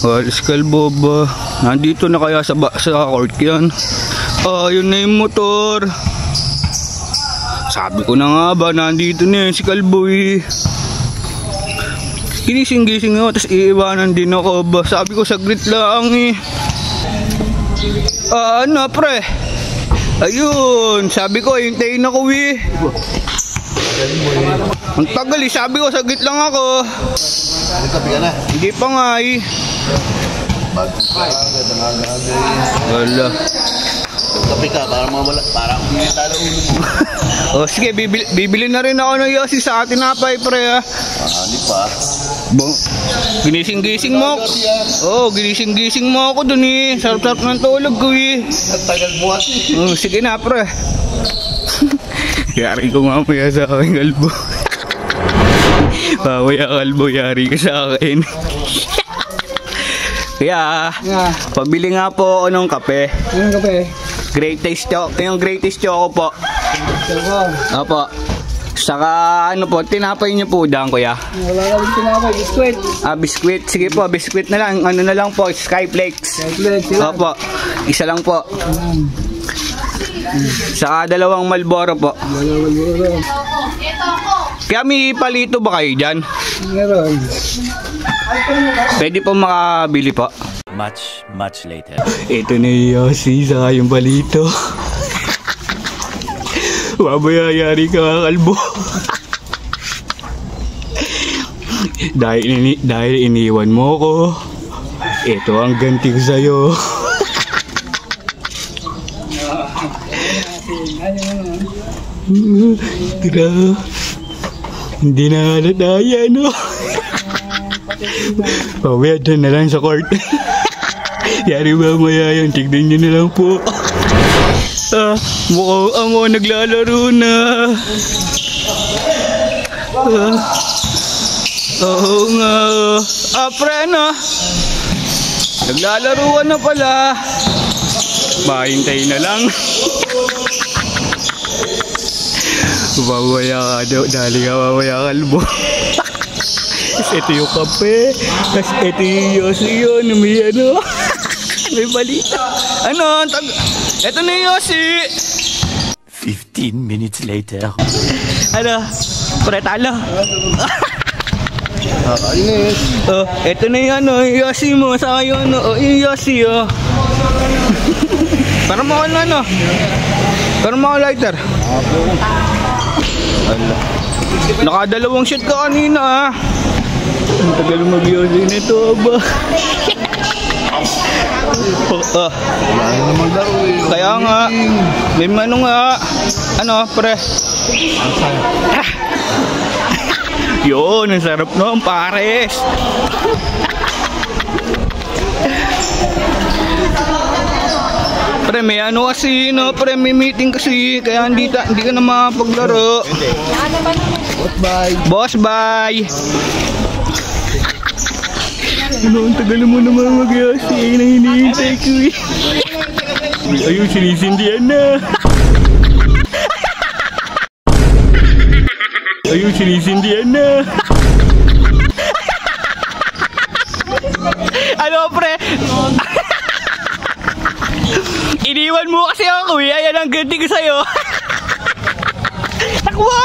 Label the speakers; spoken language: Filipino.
Speaker 1: Alis kalbo ba? Nandito na kaya sa court yan? Yun na yung motor. Sabi ko na nga ba, nandito na yun si kalbo eh. Ginising-gising ako, tapos iiwanan din ako ba? Sabi ko saglit lang eh. Ano pre? Ayun, sabi ko hintayin ako eh. Ang tagal eh, sabi ko saglit lang ako.
Speaker 2: Nagkapi ka na?
Speaker 1: Hindi pa nga eh. Wala.
Speaker 2: Nagkapi ka para mawala, para hindi talo ulo mo.
Speaker 1: Sige, bibili na rin ako ng Yossi sa atin na pa pre ah.
Speaker 2: Hindi pa.
Speaker 1: Ginising-gising mo. Ginising-gising mo ako dun eh. Sarap-sarap ng tulog ko eh.
Speaker 2: Nagtagal mo kasi.
Speaker 1: Sige na pre. Yari ko mamaya sa aking kalbo. Mamaya kalbo, yari ka sa akin. Kaya, pabili nga po ako ng kape.
Speaker 3: Anong kape?
Speaker 1: Yung greatest choco po. Opo. Saka ano po, tinapay niyo po dyan kuya?
Speaker 3: Wala ka rin tinapay, biskwit.
Speaker 1: Biskwit. Sige po, biskwit na lang. Ano na lang po, Skyflex.
Speaker 3: Skyflex lang.
Speaker 1: Opo. Isa lang po. Saka 2 Marlboro po. Kaya may palito ba kayo dyan?
Speaker 3: Meron.
Speaker 1: Pwede po makabili po.
Speaker 4: Much later.
Speaker 1: Ito na yung Yossi, saka yung palito. Mabayayari ka kalbo. dahil iniwan mo ko, ito ang ganti ko sa'yo. Tira, hindi na halata yan, no? Pawiyad na lang sa court. Yari mamaya yan, tignan nyo na lang po. Mukhang naglalaro na. Oo nga. Pre, no? Naglalaruan na pala. Mahintay na lang. Mamaya ka daw. Dali ka mamaya kalbo. Ito yung kape. Tapos ito yung Yossi yun. May ano. May balita. Ano? Ito na yung Yossi.
Speaker 4: 15 minutes later.
Speaker 1: Ano? Pre, talo.
Speaker 2: Nakakainis.
Speaker 1: Ito na yung ano, yung Yossi mo. Saka yung ano, yung Yossi Para mo ano. Para mo lighter. Naka2 shot ka kanina. Ang tagal mag-Yossi nito ba? Kaya nga, may ano nga. Ano, pre? Yun, ang sarap noon, pares. Pre, may ano kasi, no? Pre, may meeting kasi. Kaya hindi ka na makapaglaro. Boss, bye. Ano, ang tagal mo naman mag-Yossi na hinihintay ko eh. Ayun, sinisindihan na. Ayun, sinisindihan na. Ano, pre? Iniwan mo kasi ako eh. Ayan ang ganti ko sa'yo. Takwa!